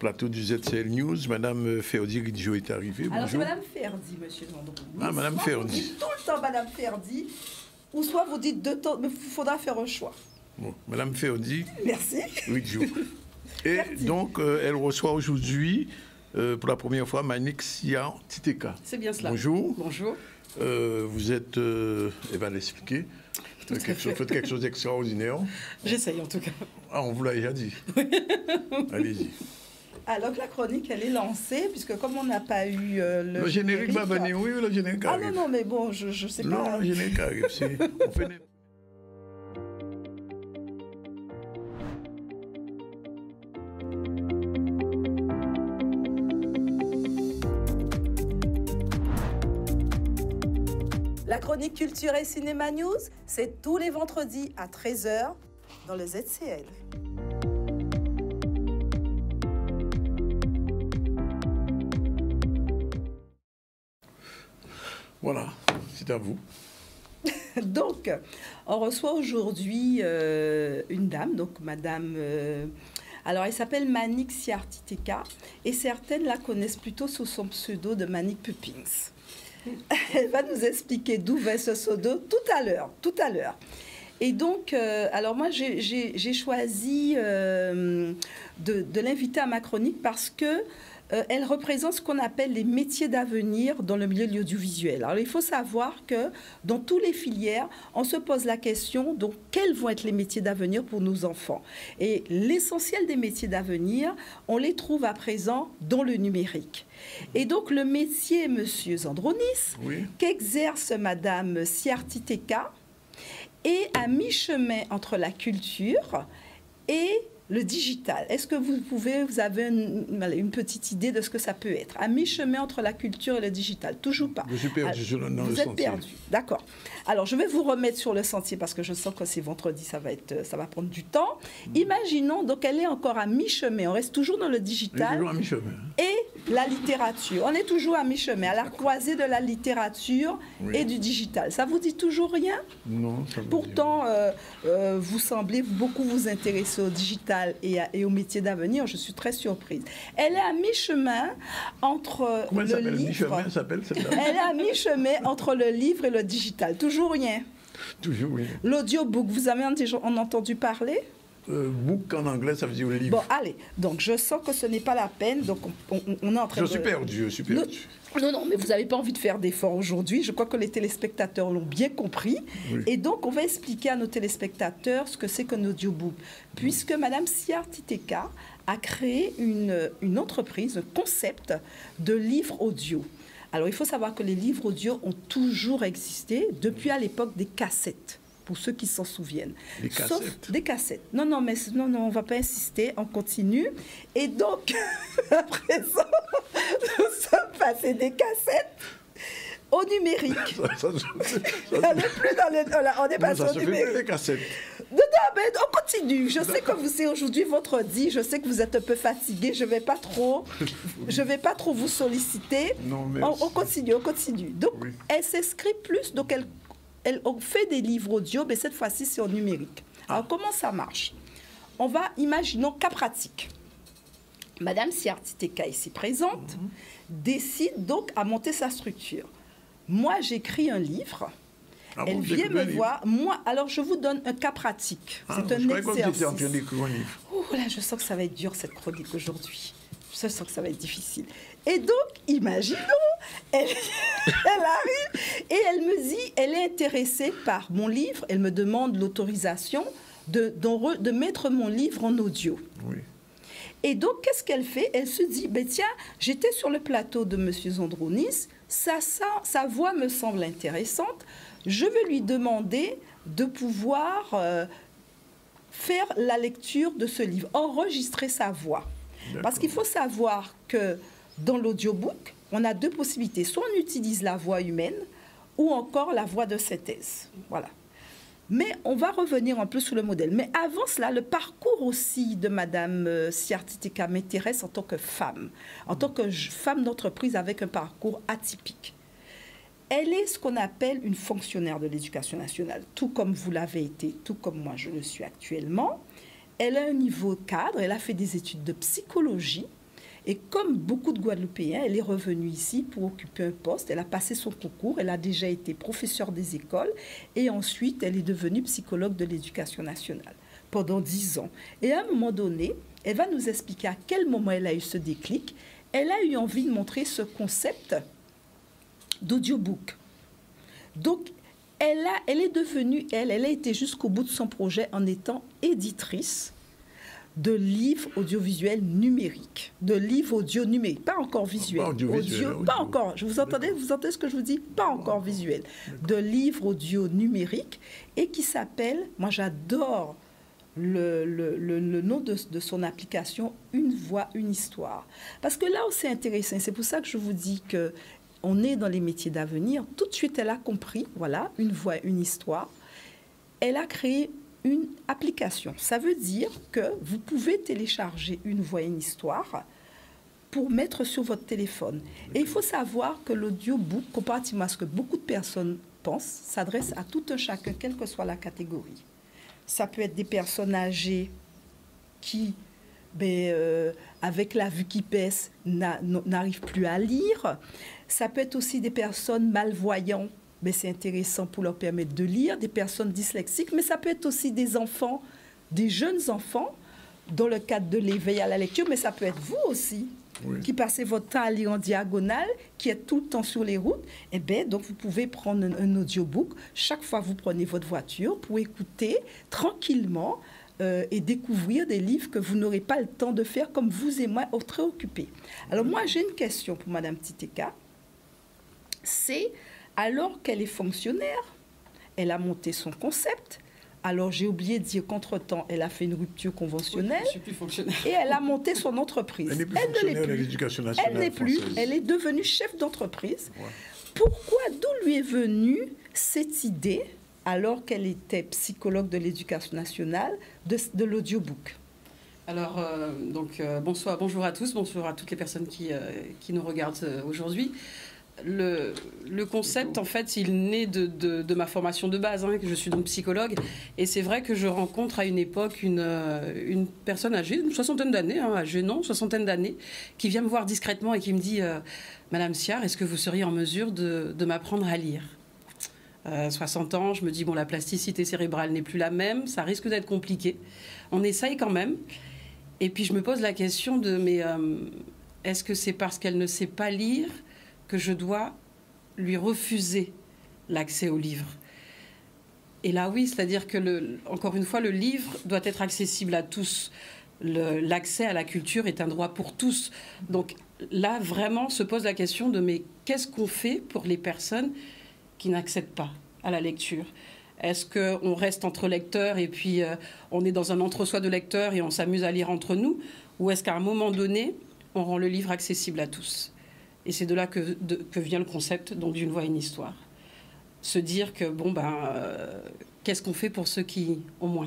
plateau du ZCL News. Madame Ferdi Ridjo est arrivée. Alors, c'est Bonjour. Madame Ferdi, monsieur Landreau. Ah, Madame Ferdi. Vous dites tout le temps Madame Ferdi, ou soit vous dites deux temps, mais il faudra faire un choix. Bon, Madame Ferdi Merci. Ridjo. Et donc, elle reçoit aujourd'hui, pour la première fois, Manik Sia Titeka. C'est bien cela. Bonjour. Bonjour. Vous êtes, elle va l'expliquer, faites quelque chose d'extraordinaire. J'essaye en tout cas. Ah, on vous l'a déjà dit. Allez-y. Alors que la chronique, elle est lancée, puisque comme on n'a pas eu le générique va venir, oui, le générique arrive. Ah non, mais bon, je sais pas. Non, le générique arrive, on fait... La chronique Culture et Cinéma News, c'est tous les vendredis à 13 h dans le ZCL. Voilà, c'est à vous. Donc, on reçoit aujourd'hui une dame, donc Madame... alors, elle s'appelle Manik Sia Titeka, et certaines la connaissent plutôt sous son pseudo de Manik Puppings. Elle va nous expliquer d'où vient ce pseudo tout à l'heure. Et donc, alors moi, j'ai choisi de l'inviter à ma chronique parce que elle représente ce qu'on appelle les métiers d'avenir dans le milieu de l'audiovisuel. Alors, il faut savoir que dans toutes les filières, on se pose la question, donc, quels vont être les métiers d'avenir pour nos enfants? Et l'essentiel des métiers d'avenir, on les trouve à présent dans le numérique. Et donc, le métier, Monsieur Zandronis, oui, qu'exerce Madame Sia Titeka, est à mi-chemin entre la culture et le digital. Est-ce que vous avez une petite idée de ce que ça peut être? À mi-chemin entre la culture et le digital? Toujours pas. Je suis perdu sur le sentier. Vous êtes perdu, d'accord. Alors, je vais vous remettre sur le sentier parce que je sens que c'est vendredi, ça va prendre du temps. Imaginons, donc elle est encore à mi-chemin. On reste toujours dans le digital. Toujours à mi-chemin. Et la littérature. On est toujours à mi-chemin, à la croisée de la littérature oui, et du digital. Ça vous dit toujours rien? Non, ça me Pourtant, vous semblez beaucoup vous intéresser au digital et au métier d'avenir. Je suis très surprise. Elle est à mi-chemin entre Comment le livre... Mi-chemin s'appelle celle-là? Elle est à mi-chemin entre le livre et le digital. Toujours rien. Toujours rien. L'audiobook, vous avez déjà entendu parler? Book en anglais, ça veut dire le livre. Bon, allez. Donc, je sens que ce n'est pas la peine. Donc, on est en train de... Je suis perdu. Non, mais vous n'avez pas envie de faire d'efforts aujourd'hui. Je crois que les téléspectateurs l'ont bien compris. Oui. Et donc, on va expliquer à nos téléspectateurs ce que c'est qu'un audiobook. Puisque Madame Sia Titeka a créé une entreprise, un concept de livre audio. Alors, il faut savoir que les livres audio ont toujours existé depuis à l'époque des cassettes. Pour ceux qui s'en souviennent. Des cassettes. Sauf des cassettes. Non, on ne va pas insister, on continue. Et donc, à présent, nous sommes passés des cassettes au numérique. On est passé au numérique. Des cassettes. Non, mais on continue. Je sais que c'est aujourd'hui vendredi, je sais que vous êtes un peu fatigué, je ne vais pas trop vous solliciter. Non, mais on continue. Donc, oui, elle s'inscrit plus, donc elle fait des livres audio, mais cette fois-ci, c'est au numérique. Alors, comment ça marche? On va, imaginons, cas pratique. Madame Sia Titeka, ici présente, décide donc à monter sa structure. Moi, j'écris un livre. Elle vient me voir. Moi, alors, je vous donne un cas pratique. C'est un exercice. Oh, là, je sens que ça va être dur, cette chronique aujourd'hui. Je sens que ça va être difficile. Et donc, imaginons, elle arrive et elle me dit, elle est intéressée par mon livre, elle me demande l'autorisation de mettre mon livre en audio. Oui. Et donc, qu'est-ce qu'elle fait? Elle se dit, ben tiens, j'étais sur le plateau de M. Zandronis, sa voix me semble intéressante, je vais lui demander de pouvoir faire la lecture de ce livre, enregistrer sa voix. Parce qu'il faut savoir que dans l'audiobook, on a deux possibilités. Soit on utilise la voix humaine ou encore la voix de synthèse. Voilà. Mais on va revenir un peu sur le modèle. Mais avant cela, le parcours aussi de Madame Sia Titeka m'intéresse en tant que femme d'entreprise avec un parcours atypique. Elle est ce qu'on appelle une fonctionnaire de l'éducation nationale, tout comme vous l'avez été, tout comme moi je le suis actuellement. Elle a un niveau cadre, elle a fait des études de psychologie Et comme beaucoup de Guadeloupéens, elle est revenue ici pour occuper un poste. Elle a passé son concours, elle a déjà été professeure des écoles et ensuite elle est devenue psychologue de l'éducation nationale pendant 10 ans. Et à un moment donné, elle va nous expliquer à quel moment elle a eu ce déclic. Elle a eu envie de montrer ce concept d'audiobook. Donc, elle est devenue, elle a été jusqu'au bout de son projet en étant éditrice de livres audiovisuels numériques, de livres audio numériques, pas encore visuels. Pas encore. Vous entendez ce que je vous dis? Pas encore visuel. De livres audio numériques et qui s'appelle, moi j'adore le nom de son application, Une voix, une histoire. Parce que là où c'est intéressant, c'est pour ça que je vous dis que on est dans les métiers d'avenir. Tout de suite, elle a compris, voilà, une voix, une histoire. Elle a créé une application. Ça veut dire que vous pouvez télécharger une voix, une histoire pour mettre sur votre téléphone. Et il faut savoir que l'audiobook, comparativement à ce que beaucoup de personnes pensent, s'adresse à tout un chacun, quelle que soit la catégorie. Ça peut être des personnes âgées qui, avec la vue qui baisse, n'arrivent plus à lire. Ça peut être aussi des personnes malvoyantes, mais c'est intéressant pour leur permettre de lire, des personnes dyslexiques, mais ça peut être aussi des enfants, des jeunes enfants, dans le cadre de l'éveil à la lecture, mais ça peut être vous aussi, oui, qui passez votre temps à lire en diagonale, qui êtes tout le temps sur les routes. Eh bien, donc vous pouvez prendre un audiobook. Chaque fois que vous prenez votre voiture pour écouter tranquillement et découvrir des livres que vous n'aurez pas le temps de faire comme vous et moi, très occupés. Alors moi, j'ai une question pour Madame Titeka. C'est, alors qu'elle est fonctionnaire, elle a monté son concept. Alors, j'ai oublié de dire qu'entre-temps, elle a fait une rupture conventionnelle. Oui, je suis plus fonctionnaire. Et elle a monté son entreprise. Elle n'est plus fonctionnaire de l'éducation nationale. Elle n'est plus. Elle est devenue chef d'entreprise. Ouais. Pourquoi, d'où lui est venue cette idée, alors qu'elle était psychologue de l'éducation nationale, de l'audiobook? Alors, bonjour à tous, bonjour à toutes les personnes qui nous regardent aujourd'hui. Le concept, en fait, il naît de ma formation de base, que je suis donc psychologue. Et c'est vrai que je rencontre à une époque une personne âgée, une soixantaine d'années, âgée non, soixantaine d'années, qui vient me voir discrètement et qui me dit « Madame Siard, est-ce que vous seriez en mesure de m'apprendre à lire ?» 60 ans, je me dis, bon, la plasticité cérébrale n'est plus la même, ça risque d'être compliqué. On essaye quand même. Et puis je me pose la question de, mais est-ce que c'est parce qu'elle ne sait pas lire que je dois lui refuser l'accès au livre? Et là, oui, c'est-à-dire que, encore une fois, le livre doit être accessible à tous. L'accès à la culture est un droit pour tous. Donc là, vraiment, se pose la question de, mais qu'est-ce qu'on fait pour les personnes qui n'accèdent pas à la lecture? Est-ce qu'on reste entre lecteurs et puis on est dans un entre-soi de lecteurs et on s'amuse à lire entre nous? Ou est-ce qu'à un moment donné, on rend le livre accessible à tous? Et c'est de là que vient le concept donc d'une voix, une histoire. Se dire que, qu'est-ce qu'on fait pour ceux qui ont moins?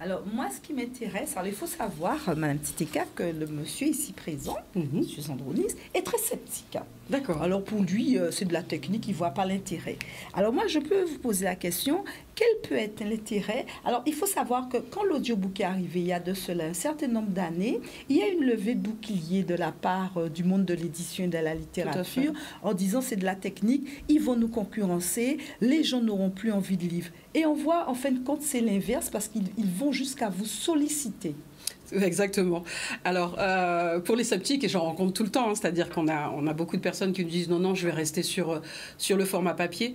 Alors, moi, ce qui m'intéresse, alors il faut savoir, Madame Titeka, que le monsieur ici présent, monsieur Sandronis, est très sceptique. D'accord. Alors, pour lui, c'est de la technique, il ne voit pas l'intérêt. Alors, moi, je peux vous poser la question, quel peut être l'intérêt? Alors, il faut savoir que quand l'audiobook est arrivé, il y a de cela un certain nombre d'années, il y a une levée de bouclier de la part du monde de l'édition et de la littérature, en disant c'est de la technique, ils vont nous concurrencer, les gens n'auront plus envie de lire. Et on voit, en fin de compte, c'est l'inverse, parce qu'ils vont jusqu'à vous solliciter. Exactement. Alors, pour les sceptiques, et j'en rencontre tout le temps, c'est-à-dire qu'on a beaucoup de personnes qui nous disent non, je vais rester sur le format papier.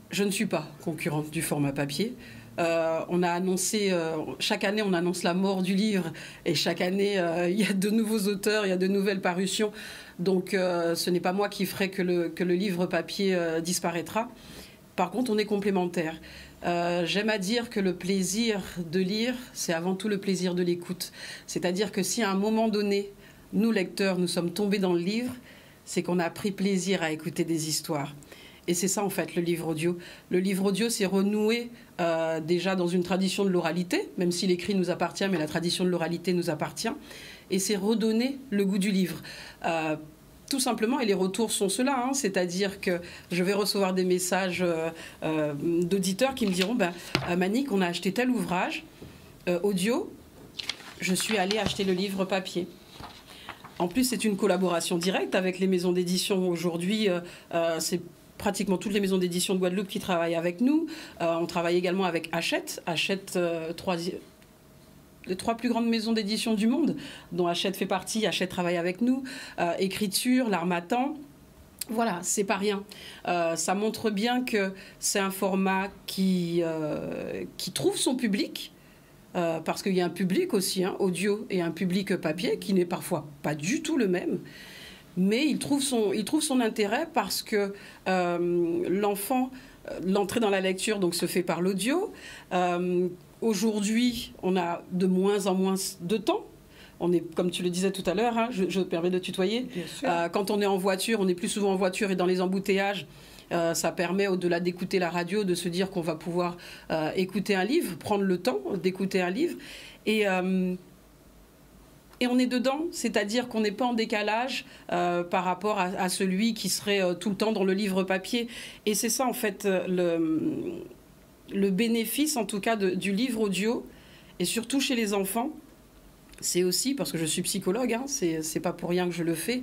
Je ne suis pas concurrente du format papier. On a annoncé, chaque année, on annonce la mort du livre, et chaque année, il y a de nouveaux auteurs, il y a de nouvelles parutions. Donc, ce n'est pas moi qui ferai que le livre papier disparaîtra. Par contre, on est complémentaires. J'aime à dire que le plaisir de lire, c'est avant tout le plaisir de l'écoute. C'est-à-dire que si à un moment donné, nous lecteurs, nous sommes tombés dans le livre, c'est qu'on a pris plaisir à écouter des histoires. Et c'est ça en fait le livre audio. Le livre audio, c'est renouer déjà dans une tradition de l'oralité, même si l'écrit nous appartient, mais la tradition de l'oralité nous appartient. Et c'est redonner le goût du livre. Tout simplement, et les retours sont ceux-là, c'est-à-dire que je vais recevoir des messages d'auditeurs qui me diront Manick, on a acheté tel ouvrage audio, je suis allée acheter le livre papier. En plus, c'est une collaboration directe avec les maisons d'édition. Aujourd'hui, c'est pratiquement toutes les maisons d'édition de Guadeloupe qui travaillent avec nous. On travaille également avec Hachette. Hachette, les 3 plus grandes maisons d'édition du monde, dont Hachette fait partie. Hachette travaille avec nous. Écriture, l'Harmattan. Voilà, c'est pas rien. Ça montre bien que c'est un format qui trouve son public. Parce qu'il y a un public aussi, audio, et un public papier qui n'est parfois pas du tout le même. Mais il trouve son intérêt parce que l'entrée dans la lecture donc, se fait par l'audio. Aujourd'hui, on a de moins en moins de temps. On est, comme tu le disais tout à l'heure, je me permets de tutoyer. Bien sûr. Quand on est en voiture, on est plus souvent en voiture et dans les embouteillages. Ça permet, au-delà d'écouter la radio, de se dire qu'on va pouvoir écouter un livre, prendre le temps d'écouter un livre. Et on est dedans, c'est-à-dire qu'on n'est pas en décalage par rapport à celui qui serait tout le temps dans le livre papier. Et c'est ça, en fait, le bénéfice, en tout cas, du livre audio, et surtout chez les enfants. C'est aussi, parce que je suis psychologue, c'est pas pour rien que je le fais,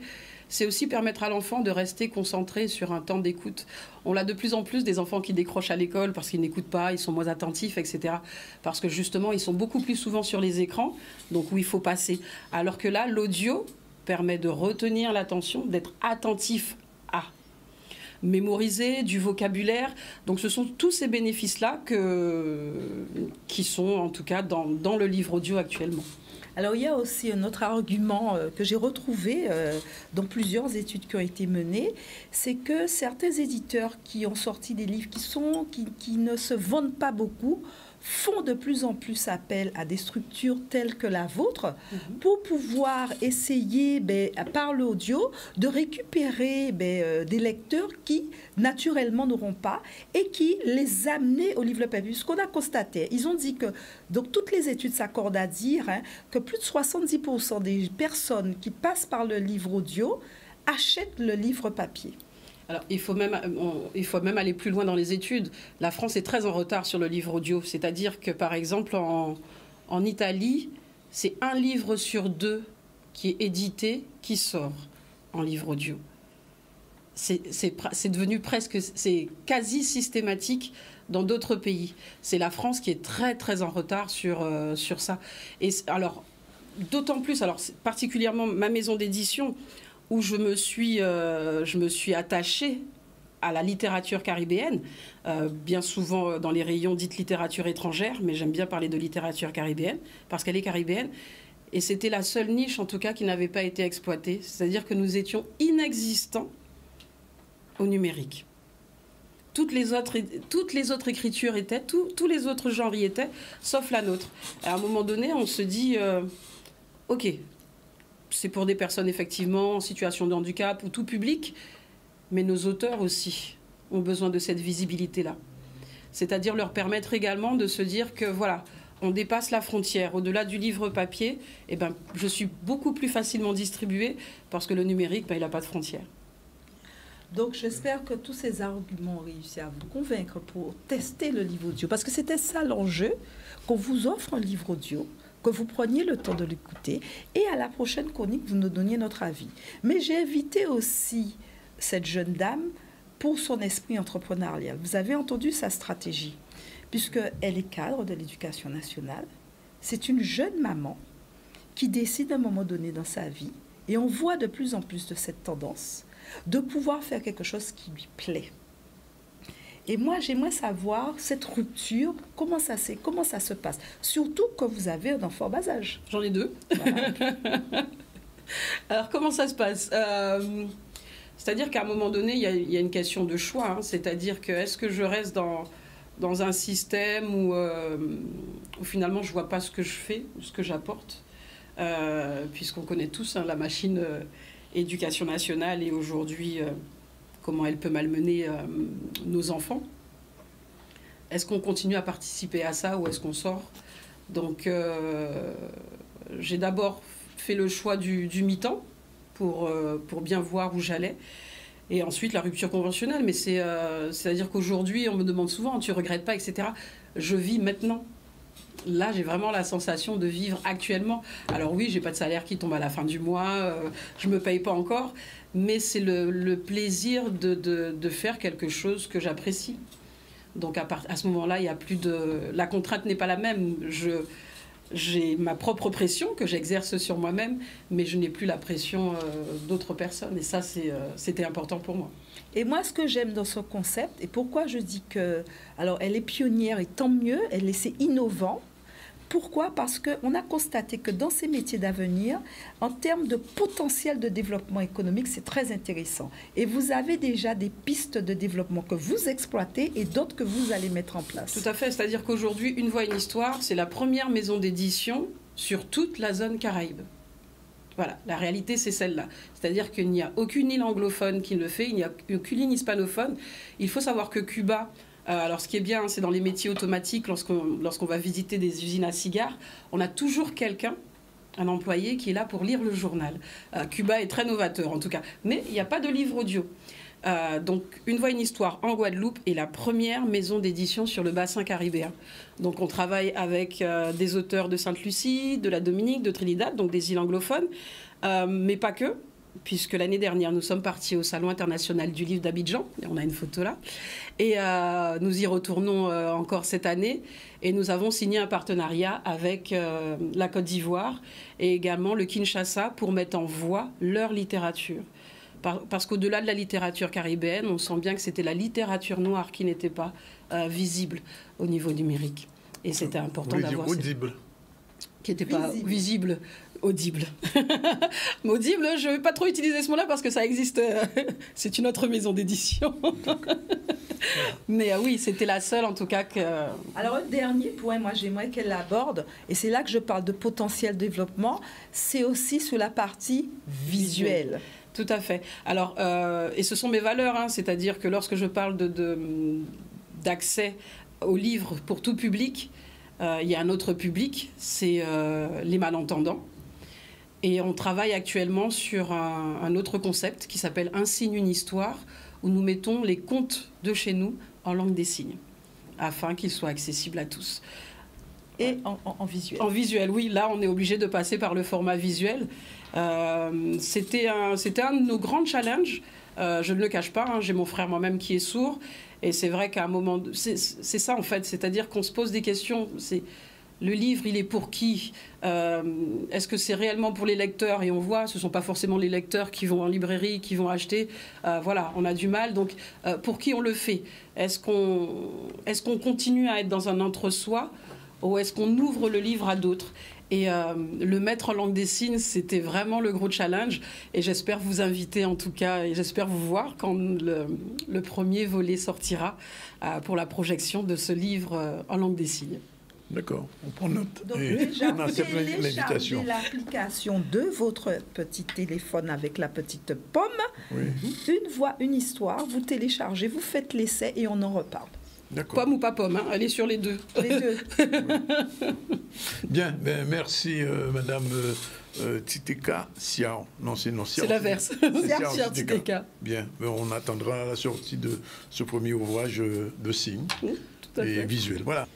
c'est aussi permettre à l'enfant de rester concentré sur un temps d'écoute. On a de plus en plus des enfants qui décrochent à l'école parce qu'ils n'écoutent pas, ils sont moins attentifs, etc. Parce que justement, ils sont beaucoup plus souvent sur les écrans, donc où il faut passer. Alors que là, l'audio permet de retenir l'attention, d'être attentif à mémoriser du vocabulaire. Donc ce sont tous ces bénéfices-là qui sont en tout cas dans le livre audio actuellement. Alors, il y a aussi un autre argument que j'ai retrouvé dans plusieurs études qui ont été menées, c'est que certains éditeurs qui ont sorti des livres qui ne se vendent pas beaucoup font de plus en plus appel à des structures telles que la vôtre pour pouvoir essayer, par l'audio, de récupérer des lecteurs qui, naturellement, n'auront pas et qui les amener au livre papier. Ce qu'on a constaté, ils ont dit que, donc toutes les études s'accordent à dire que plus de 70% des personnes qui passent par le livre audio achètent le livre papier. Alors, il faut même aller plus loin dans les études. La France est très en retard sur le livre audio. C'est-à-dire que, par exemple, en Italie, c'est 1 livre sur 2 qui est édité, qui sort en livre audio. C'est devenu c'est quasi systématique dans d'autres pays. C'est la France qui est très, très en retard sur ça. Et alors, d'autant plus, particulièrement ma maison d'édition, où je me suis attachée à la littérature caribéenne, bien souvent dans les rayons dites littérature étrangère, mais j'aime bien parler de littérature caribéenne, parce qu'elle est caribéenne, et c'était la seule niche, en tout cas, qui n'avait pas été exploitée, c'est-à-dire que nous étions inexistants au numérique. Toutes les autres écritures étaient, tous les autres genres y étaient, sauf la nôtre. À un moment donné, on se dit, ok, c'est pour des personnes effectivement en situation de handicap ou tout public, mais nos auteurs aussi ont besoin de cette visibilité-là. C'est-à-dire leur permettre également de se dire que voilà, on dépasse la frontière. Au-delà du livre papier, je suis beaucoup plus facilement distribuée parce que le numérique, il n'a pas de frontière. Donc, j'espère que tous ces arguments ont réussi à vous convaincre pour tester le livre audio. Parce que c'était ça l'enjeu, qu'on vous offre un livre audio, que vous preniez le temps de l'écouter et à la prochaine chronique, vous nous donniez notre avis. Mais j'ai invité aussi cette jeune dame pour son esprit entrepreneurial. Vous avez entendu sa stratégie, puisqu'elle est cadre de l'éducation nationale. C'est une jeune maman qui décide à un moment donné dans sa vie, et on voit de plus en plus de cette tendance, de pouvoir faire quelque chose qui lui plaît. Et moi, j'aimerais savoir, cette rupture, comment ça se passe? Surtout que vous avez un enfant bas âge. J'en ai 2. Voilà. Alors, comment ça se passe? C'est-à-dire qu'à un moment donné, il y a une question de choix. C'est-à-dire que est-ce que je reste dans un système où finalement, je ne vois pas ce que je fais, ou ce que j'apporte, puisqu'on connaît tous la machine éducation nationale et aujourd'hui... comment elle peut malmener nos enfants. Est-ce qu'on continue à participer à ça ou est-ce qu'on sort? Donc, j'ai d'abord fait le choix du mi-temps pour bien voir où j'allais. Et ensuite, la rupture conventionnelle. Mais c'est-à-dire qu'aujourd'hui, on me demande souvent, tu ne regrettes pas, etc. Je vis maintenant. Là, j'ai vraiment la sensation de vivre actuellement. Alors oui, j'ai pas de salaire qui tombe à la fin du mois, je me paye pas encore, mais c'est le plaisir de faire quelque chose que j'apprécie. Donc à ce moment-là, il y a plus de... La contrainte n'est pas la même. J'ai ma propre pression que j'exerce sur moi-même, mais je n'ai plus la pression d'autres personnes. Et ça, c'était important pour moi. Et moi, ce que j'aime dans ce concept, et pourquoi je dis que... Alors, elle est pionnière, et tant mieux, c'est innovant. Pourquoi? Parce qu'on a constaté que dans ces métiers d'avenir, en termes de potentiel de développement économique, c'est très intéressant. Et vous avez déjà des pistes de développement que vous exploitez et d'autres que vous allez mettre en place. Tout à fait. C'est-à-dire qu'aujourd'hui, Une Voix, une Histoire, c'est la première maison d'édition sur toute la zone Caraïbe. Voilà, la réalité, c'est celle-là. C'est-à-dire qu'il n'y a aucune île anglophone qui le fait, il n'y a aucune île hispanophone. Il faut savoir que Cuba... alors, ce qui est bien, c'est dans les métiers automatiques, lorsqu'on va visiter des usines à cigares, on a toujours quelqu'un, un employé, qui est là pour lire le journal. Cuba est très novateur, en tout cas. Mais il n'y a pas de livre audio. Donc, Une Voix, une Histoire en Guadeloupe est la première maison d'édition sur le bassin caribéen. Donc, on travaille avec des auteurs de Sainte-Lucie, de la Dominique, de Trinidad, donc des îles anglophones, mais pas que. Puisque l'année dernière, nous sommes partis au Salon international du livre d'Abidjan, on a une photo là, et nous y retournons encore cette année, et nous avons signé un partenariat avec la Côte d'Ivoire et également le Kinshasa pour mettre en voix leur littérature. Parce qu'au-delà de la littérature caribéenne, on sent bien que c'était la littérature noire qui n'était pas visible au niveau numérique. Et c'était important d'avoir... Audible. Qui n'était pas visible. Audible. Audible, je ne vais pas trop utiliser ce mot-là parce que ça existe. C'est une autre maison d'édition. Mais oui, c'était la seule en tout cas que... Alors, un dernier point, moi j'aimerais qu'elle aborde, et c'est là que je parle de potentiel développement, c'est aussi sur la partie visuelle. Tout à fait. Alors, et ce sont mes valeurs, hein, c'est-à-dire que lorsque je parle d'accès aux livres pour tout public, il y a un autre public, c'est les malentendants. Et on travaille actuellement sur un autre concept qui s'appelle Un signe, une histoire, où nous mettons les contes de chez nous en langue des signes, afin qu'ils soient accessibles à tous. Et en visuel. En visuel, oui. Là, on est obligé de passer par le format visuel. C'était un de nos grands challenges. Je ne le cache pas, hein, j'ai mon frère moi-même qui est sourd. Et c'est vrai qu'à un moment... C'est ça, en fait. C'est-à-dire qu'on se pose des questions. Le livre, il est pour qui? Est-ce que c'est réellement pour les lecteurs? Et on voit, ce ne sont pas forcément les lecteurs qui vont en librairie, qui vont acheter. Voilà, on a du mal. Donc, pour qui on le fait? Est-ce qu'on continue à être dans un entre-soi ou est-ce qu'on ouvre le livre à d'autres? Et le mettre en langue des signes, c'était vraiment le gros challenge. Et j'espère vous inviter en tout cas, et j'espère vous voir quand le premier volet sortira pour la projection de ce livre en langue des signes. D'accord, on prend note. Donc, et déjà, on accepte l'invitation. l'application de votre petit téléphone avec la petite pomme. Oui. Une voix, une histoire. Vous téléchargez, vous faites l'essai et on en reparle. Pomme ou pas pomme, hein, elle est sur les deux. Les deux. Bien, ben, merci Madame Titeka Siao. Non, c'est l'inverse. Siao Titeka. Bien, ben, on attendra la sortie de ce premier ouvrage de signes tout à fait. visuel. Voilà.